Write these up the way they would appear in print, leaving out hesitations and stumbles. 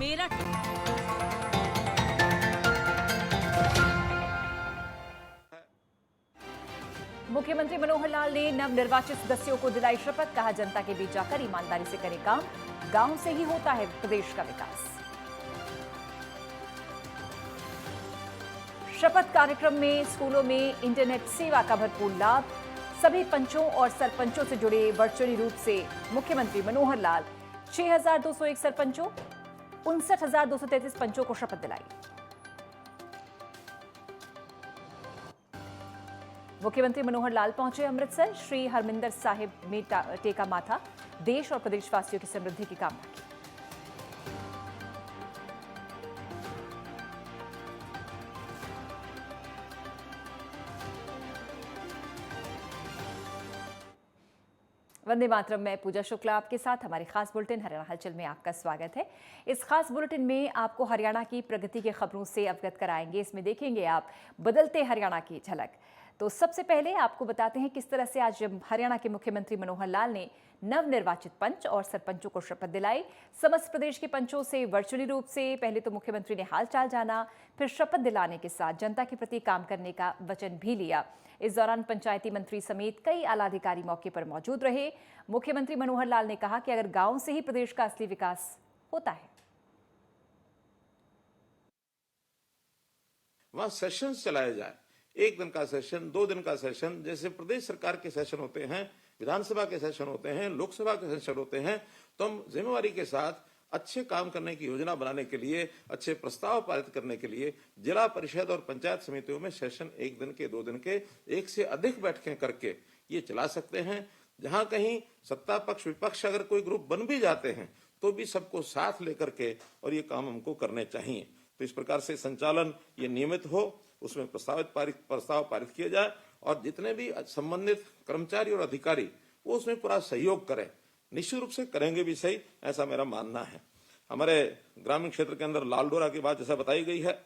मेरठ। मुख्यमंत्री मनोहर लाल ने नवनिर्वाचित सदस्यों को दिलाई शपथ, कहा जनता के बीच जाकर ईमानदारी से करें काम, गांव से ही होता है प्रदेश का विकास। शपथ कार्यक्रम में स्कूलों में इंटरनेट सेवा का भरपूर लाभ, सभी पंचों और सरपंचों से जुड़े वर्चुअली रूप से मुख्यमंत्री मनोहर लाल 6,201 सरपंचों 59,233 पंचों को शपथ दिलाई। मुख्यमंत्री मनोहर लाल पहुंचे अमृतसर, श्री हरमिंदर साहिब में टेका माथा, देश और प्रदेशवासियों की समृद्धि की कामना की। वंदे मातरम, मैं पूजा शुक्ला आपके साथ। हमारे खास बुलेटिन हरियाणा हलचल में आपका स्वागत है। इस खास बुलेटिन में आपको हरियाणा की प्रगति की खबरों से अवगत कराएंगे। इसमें देखेंगे आप बदलते हरियाणा की झलक। तो सबसे पहले आपको बताते हैं किस तरह से आज हरियाणा के मुख्यमंत्री मनोहर लाल ने नवनिर्वाचित पंच और सरपंचों को शपथ दिलाई। समस्त प्रदेश के पंचों से वर्चुअली रूप से पहले तो मुख्यमंत्री ने हालचाल जाना, फिर शपथ दिलाने के साथ जनता के प्रति काम करने का वचन भी लिया। इस दौरान पंचायती मंत्री समेत कई आला अधिकारी मौके पर मौजूद रहे। मुख्यमंत्री मनोहर लाल ने कहा कि अगर गांव से ही प्रदेश का असली विकास होता है। वहां सेशन चलाया जाए, 1 दिन का सेशन, 2 दिन का सेशन, जैसे प्रदेश सरकार के सेशन होते हैं, विधानसभा के सेशन होते हैं, लोकसभा के सेशन होते हैं। तो हम जिम्मेवारी के साथ अच्छे काम करने की योजना बनाने के लिए, अच्छे प्रस्ताव पारित करने के लिए जिला परिषद और पंचायत समितियों में सेशन 1 दिन के, 2 दिन के, 1 से अधिक बैठकें करके ये चला सकते हैं। जहां कहीं सत्ता पक्ष विपक्ष अगर कोई ग्रुप बन भी जाते हैं तो भी सबको साथ लेकर के और ये काम हमको करने चाहिए। तो इस प्रकार से संचालन ये नियमित हो, उसमें प्रस्ताव पारित किए जाए और जितने भी संबंधित कर्मचारी और अधिकारी वो उसमें पूरा सहयोग करें, निश्चित रूप से करेंगे भी सही, ऐसा मेरा मानना है। हमारे ग्रामीण क्षेत्र के अंदर लाल डोरा की बात जैसा बताई गई है,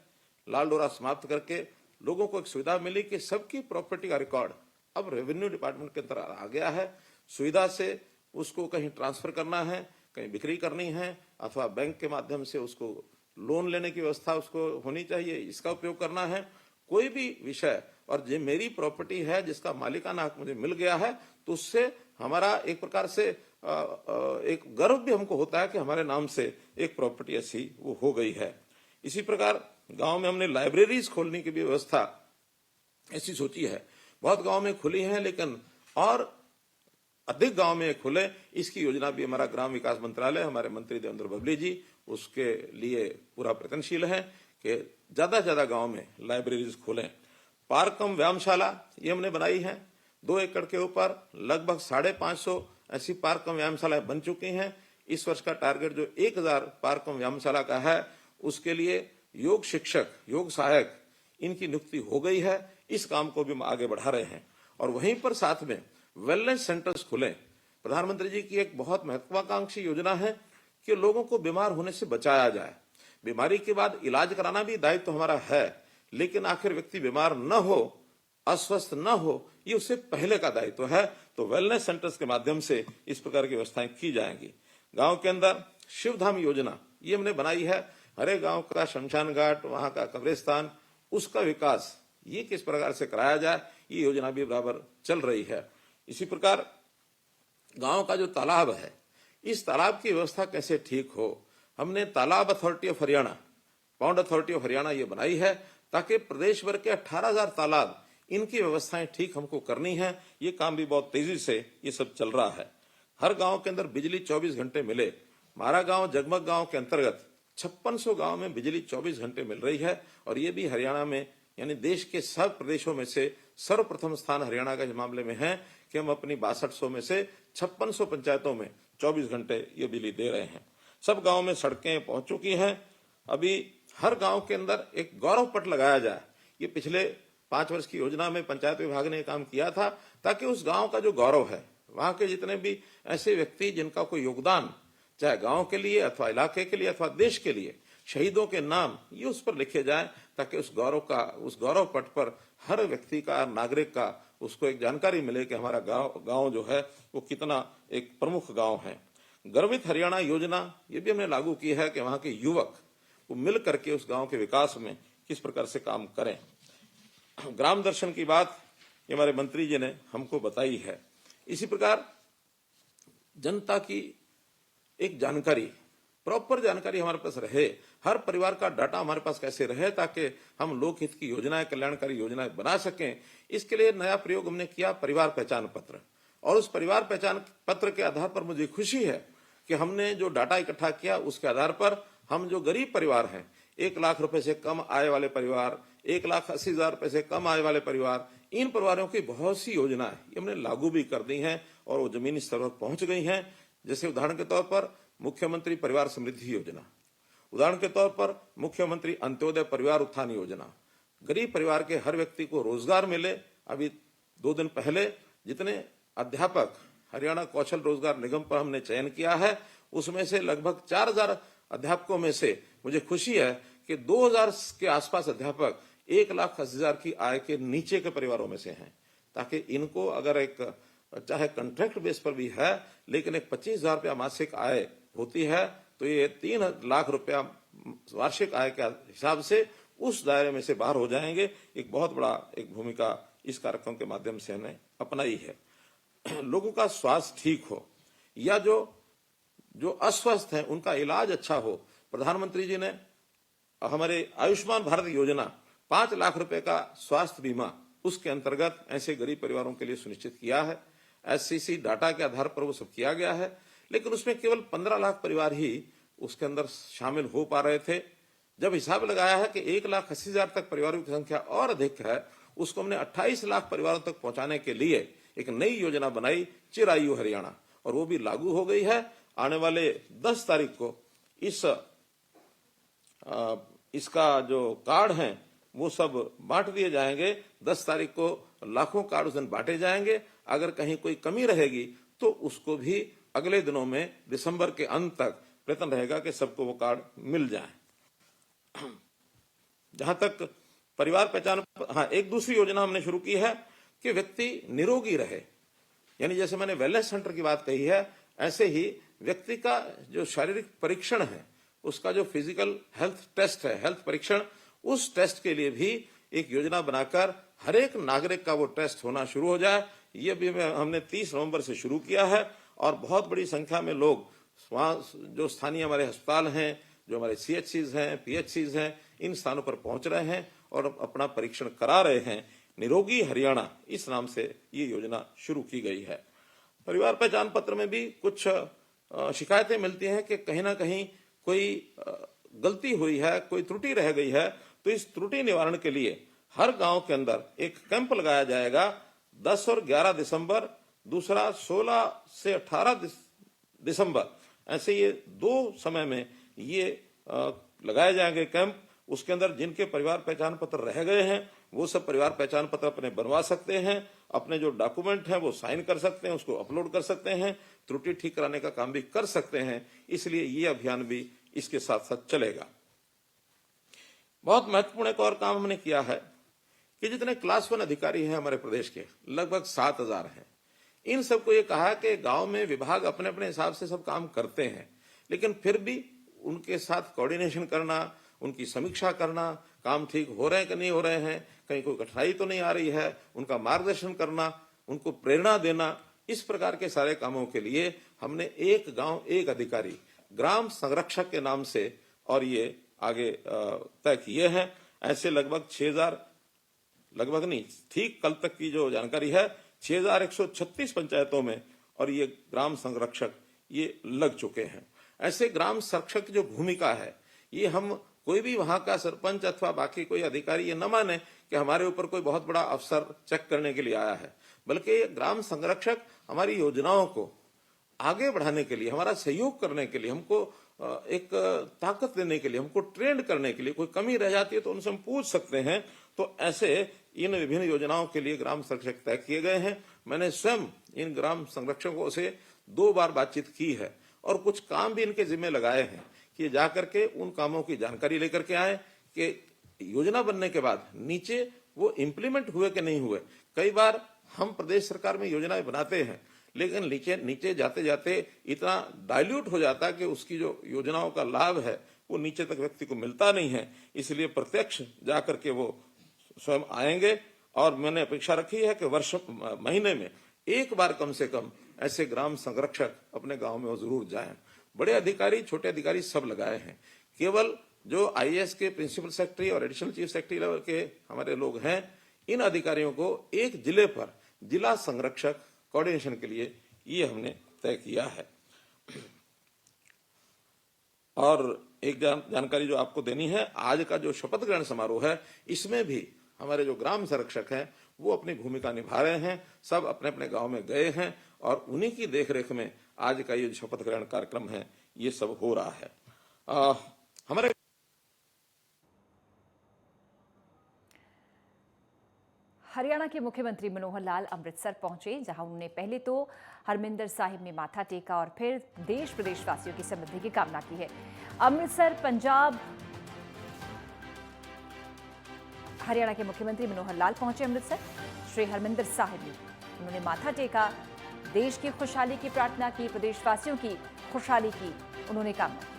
लाल डोरा समाप्त करके लोगों को एक सुविधा मिली कि सबकी प्रॉपर्टी का रिकॉर्ड अब रेवेन्यू डिपार्टमेंट के अंदर आ गया है। सुविधा से उसको कहीं ट्रांसफर करना है, कहीं बिक्री करनी है, अथवा बैंक के माध्यम से उसको लोन लेने की व्यवस्था उसको होनी चाहिए, इसका उपयोग करना है। कोई भी विषय और जो मेरी प्रॉपर्टी है जिसका मालिकाना हक मुझे मिल गया है तो उससे हमारा एक प्रकार से एक गर्व भी हमको होता है कि हमारे नाम से एक प्रॉपर्टी ऐसी वो हो गई है। इसी प्रकार गांव में हमने लाइब्रेरीज खोलने की भी व्यवस्था ऐसी सोची है। बहुत गांव में खुली है लेकिन और अधिक गांव में खुले, इसकी योजना भी हमारा ग्राम विकास मंत्रालय, हमारे मंत्री देवेंद्र बबली जी उसके लिए पूरा प्रयत्नशील है कि ज्यादा से ज्यादा गांव में लाइब्रेरीज खोलें। पार्क कम व्यायामशाला ये हमने बनाई है। 2 एकड़ के ऊपर लगभग 550 ऐसी पार्क कम व्यायामशालाएं बन चुकी हैं। इस वर्ष का टारगेट जो 1000 पार्क कम व्यायामशाला का है उसके लिए योग शिक्षक, योग सहायक इनकी नियुक्ति हो गई है। इस काम को भी हम आगे बढ़ा रहे हैं और वहीं पर साथ में वेलनेस सेंटर्स खुले। प्रधानमंत्री जी की एक बहुत महत्वाकांक्षी योजना है कि लोगों को बीमार होने से बचाया जाए। बीमारी के बाद इलाज कराना भी दायित्व हमारा है, लेकिन आखिर व्यक्ति बीमार न हो, अस्वस्थ न हो, ये उससे पहले का दायित्व है। तो वेलनेस सेंटर्स के माध्यम से इस प्रकार की व्यवस्थाएं की जाएंगी। गांव के अंदर शिवधाम योजना ये हमने बनाई है। हरे गांव का शमशान घाट, वहां का कब्रिस्तान, उसका विकास ये किस प्रकार से कराया जाए, ये योजना भी बराबर चल रही है। इसी प्रकार गांव का जो तालाब है, इस तालाब की व्यवस्था कैसे ठीक हो, हमने तालाब authority of Haryana, pound authority of Haryana ये बनाई है ताकि प्रदेश भर के 18,000 तालाब इनकी व्यवस्थाएं ठीक हमको करनी है। ये काम भी बहुत तेजी से ये सब चल रहा है। हर गांव के अंदर बिजली 24 घंटे मिले। हमारा गांव जगमग गांव के अंतर्गत 5600 गांव में बिजली 24 घंटे मिल रही है और ये भी हरियाणा में यानी देश के सब प्रदेशों में से सर्वप्रथम स्थान हरियाणा का इस मामले में है कि हम अपनी 6200 में से 5600 पंचायतों में 24 घंटे ये बिजली दे रहे हैं। सब गांव में सड़कें पहुंच चुकी हैं। अभी हर गांव के अंदर एक गौरव पट लगाया जाए। ये पिछले 5 वर्ष की योजना में पंचायत विभाग ने काम किया था ताकि उस गांव का जो गौरव है, वहां के जितने भी ऐसे व्यक्ति जिनका कोई योगदान चाहे गांव के लिए अथवा इलाके के लिए अथवा देश के लिए, शहीदों के नाम ये उस पर लिखे जाए ताकि उस गौरव पट पर हर व्यक्ति का, नागरिक का उसको एक जानकारी मिले कि हमारा गांव जो है वो कितना एक प्रमुख गांव है। गर्वित हरियाणा योजना ये भी हमने लागू की है कि वहां के युवक वो मिल करके उस गांव के विकास में किस प्रकार से काम करें। ग्राम दर्शन की बात ये हमारे मंत्री जी ने हमको बताई है। इसी प्रकार जनता की एक जानकारी, प्रॉपर जानकारी हमारे पास रहे, हर परिवार का डाटा हमारे पास कैसे रहे ताकि हम लोकहित की योजनाएं, कल्याणकारी योजनाएं बना सकें। इसके लिए नया प्रयोग हमने किया, परिवार पहचान पत्र। और उस परिवार पहचान पत्र के आधार पर मुझे खुशी है कि हमने जो डाटा इकट्ठा किया उसके आधार पर हम जो गरीब परिवार हैं, 1 लाख रुपए से कम आय वाले परिवार, 1,80,000 रुपए से कम आय वाले परिवार, इन परिवारों की बहुत सी योजनाएं हमने लागू भी कर दी हैं और वो जमीनी स्तर पर पहुंच गई हैं। जैसे उदाहरण के तौर पर मुख्यमंत्री परिवार समृद्धि योजना, उदाहरण के तौर पर मुख्यमंत्री अंत्योदय परिवार उत्थान योजना, गरीब परिवार के हर व्यक्ति को रोजगार मिले। अभी 2 दिन पहले जितने अध्यापक हरियाणा कौशल रोजगार निगम पर हमने चयन किया है, उसमें से लगभग 4,000 अध्यापकों में से मुझे खुशी है कि 2,000 के आसपास अध्यापक 1,80,000 की आय के नीचे के परिवारों में से हैं, ताकि इनको अगर एक चाहे कॉन्ट्रैक्ट बेस पर भी है लेकिन एक 25,000 रुपया मासिक आय होती है तो ये 3 लाख रुपया वार्षिक आय के हिसाब से उस दायरे में से बाहर हो जाएंगे। एक बहुत बड़ा एक भूमिका इस कार्यक्रम के माध्यम से हमने अपनाई है। लोगों का स्वास्थ्य ठीक हो या जो अस्वस्थ हैं उनका इलाज अच्छा हो। प्रधानमंत्री जी ने हमारे आयुष्मान भारत योजना 5 लाख रुपए का स्वास्थ्य बीमा उसके अंतर्गत ऐसे गरीब परिवारों के लिए सुनिश्चित किया है। SCC डाटा के आधार पर वो सब किया गया है, लेकिन उसमें केवल 15 लाख परिवार ही उसके अंदर शामिल हो पा रहे थे। जब हिसाब लगाया है कि 1,80,000 तक परिवारों की संख्या और अधिक है, उसको हमने 28 लाख परिवारों तक पहुंचाने के लिए एक नई योजना बनाई, चिरायु हरियाणा, और वो भी लागू हो गई है। आने वाले 10 तारीख को इसका जो कार्ड है वो सब बांट दिए जाएंगे। 10 तारीख को लाखों कार्ड उस दिन बांटे जाएंगे। अगर कहीं कोई कमी रहेगी तो उसको भी अगले दिनों में दिसंबर के अंत तक प्रयत्न रहेगा कि सबको वो कार्ड मिल जाए। जहां तक परिवार पहचान, हाँ, एक दूसरी योजना हमने शुरू की है कि व्यक्ति निरोगी रहे, यानी जैसे मैंने वेलनेस सेंटर की बात कही है, ऐसे ही व्यक्ति का जो शारीरिक परीक्षण है, उसका जो फिजिकल हेल्थ टेस्ट है, हेल्थ परीक्षण, उस टेस्ट के लिए भी एक योजना बनाकर हर एक नागरिक का वो टेस्ट होना शुरू हो जाए। ये भी हमने 30 नवंबर से शुरू किया है और बहुत बड़ी संख्या में लोग जो स्थानीय हमारे अस्पताल हैं, जो हमारे CHCs हैं, PHCs हैं, इन स्थानों पर पहुंच रहे हैं और अपना परीक्षण करा रहे हैं। निरोगी हरियाणा इस नाम से ये योजना शुरू की गई है। परिवार पहचान पत्र में भी कुछ शिकायतें मिलती हैं कि कहीं ना कहीं कोई गलती हुई है, कोई त्रुटि रह गई है, तो इस त्रुटि निवारण के लिए हर गांव के अंदर एक कैंप लगाया जाएगा 10 और 11 दिसंबर, दूसरा 16 से 18 दिसंबर, ऐसे ये 2 समय में ये लगाए जाएंगे कैंप। उसके अंदर जिनके परिवार पहचान पत्र रह गए हैं वो सब परिवार पहचान पत्र अपने बनवा सकते हैं, अपने जो डॉक्यूमेंट हैं वो साइन कर सकते हैं, उसको अपलोड कर सकते हैं, त्रुटि ठीक कराने का काम भी कर सकते हैं। इसलिए ये अभियान भी इसके साथ साथ चलेगा। बहुत महत्वपूर्ण एक और काम हमने किया है कि जितने क्लास 1 अधिकारी हैं हमारे प्रदेश के, लगभग 7,000 हैं, इन सबको ये कहा कि गांव में विभाग अपने अपने हिसाब से सब काम करते हैं, लेकिन फिर भी उनके साथ कोऑर्डिनेशन करना, उनकी समीक्षा करना, काम ठीक हो रहे हैं कि नहीं हो रहे हैं, कहीं कोई कठिनाई तो नहीं आ रही है, उनका मार्गदर्शन करना, उनको प्रेरणा देना, इस प्रकार के सारे कामों के लिए हमने एक गांव एक अधिकारी, ग्राम संरक्षक के नाम से और ये आगे तय किए हैं। ऐसे लगभग 6,000, लगभग नहीं, ठीक कल तक की जो जानकारी है 6,136 पंचायतों में और ये ग्राम संरक्षक ये लग चुके हैं। ऐसे ग्राम संरक्षक की जो भूमिका है, ये हम कोई भी वहां का सरपंच अथवा बाकी कोई अधिकारी ये न माने कि हमारे ऊपर कोई बहुत बड़ा अफसर चेक करने के लिए आया है, बल्कि ग्राम संरक्षक हमारी योजनाओं को आगे बढ़ाने के लिए, हमारा सहयोग करने के लिए, हमको एक ताकत देने के लिए, हमको ट्रेंड करने के लिए, कोई कमी रह जाती है तो उनसे हम पूछ सकते हैं। तो ऐसे इन विभिन्न योजनाओं के लिए ग्राम संरक्षक तय किए गए हैं। मैंने स्वयं इन ग्राम संरक्षकों से 2 बार बातचीत की है और कुछ काम भी इनके जिम्मे लगाए हैं कि जाकर के उन कामों की जानकारी लेकर के आए कि योजना बनने के बाद नीचे वो इम्प्लीमेंट हुए कि नहीं हुए। कई बार हम प्रदेश सरकार में योजनाएं बनाते हैं लेकिन नीचे नीचे जाते जाते इतना डाइल्यूट हो जाता है कि उसकी जो योजनाओं का लाभ है वो नीचे तक व्यक्ति को मिलता नहीं है। इसलिए प्रत्यक्ष जाकर के वो स्वयं आएंगे और मैंने अपेक्षा रखी है कि महीने में एक बार कम से कम ऐसे ग्राम संरक्षक अपने गांव में वो जरूर जाएं। बड़े अधिकारी, छोटे अधिकारी सब लगाए हैं। केवल जो आईएएस के प्रिंसिपल सेक्रेटरी और एडिशनल चीफ सेक्रेटरी लेवल के हमारे लोग हैं, इन अधिकारियों को एक जिले पर जिला संरक्षक कोऑर्डिनेशन के लिए ये हमने तय किया है। और एक जानकारी जो आपको देनी है, आज का जो शपथ ग्रहण समारोह है, इसमें भी हमारे जो ग्राम संरक्षक हैं वो अपनी भूमिका निभा रहे हैं। सब अपने अपने गांव में गए हैं और उन्हीं की देखरेख में आज का ये शपथ ग्रहण कार्यक्रम है ये सब हो रहा है। हमारे हरियाणा के मुख्यमंत्री मनोहर लाल अमृतसर पहुंचे, जहां उन्होंने पहले तो हरमिंदर साहिब में माथा टेका और फिर देश प्रदेशवासियों की समृद्धि की कामना की है। अमृतसर पंजाब हरियाणा के मुख्यमंत्री मनोहर लाल पहुंचे अमृतसर। श्री हरमिंदर साहिब में उन्होंने माथा टेका, देश की खुशहाली की प्रार्थना की, प्रदेशवासियों की खुशहाली की उन्होंने कामना की।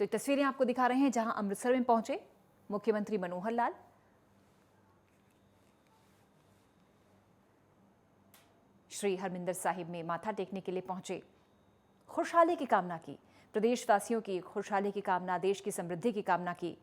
तो ये तस्वीरें आपको दिखा रहे हैं जहां अमृतसर में पहुंचे मुख्यमंत्री मनोहर लाल। श्री हरमिंदर साहिब में माथा टेकने के लिए पहुंचे, खुशहाली की कामना की, प्रदेशवासियों की खुशहाली की कामना, देश की समृद्धि की कामना की।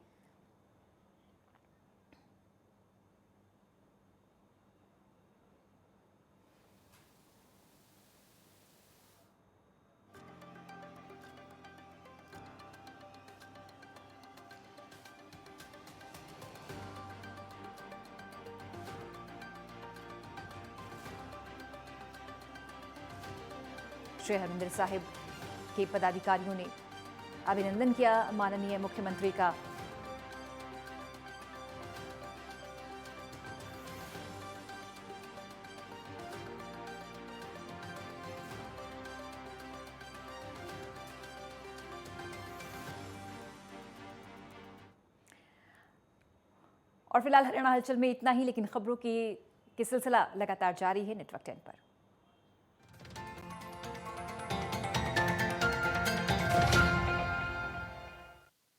श्री हरमिंदर साहिब के पदाधिकारियों ने अभिनंदन किया माननीय मुख्यमंत्री का। और फिलहाल हरियाणा हलचल में इतना ही, लेकिन खबरों की सिलसिला लगातार जारी है नेटवर्क 10 पर।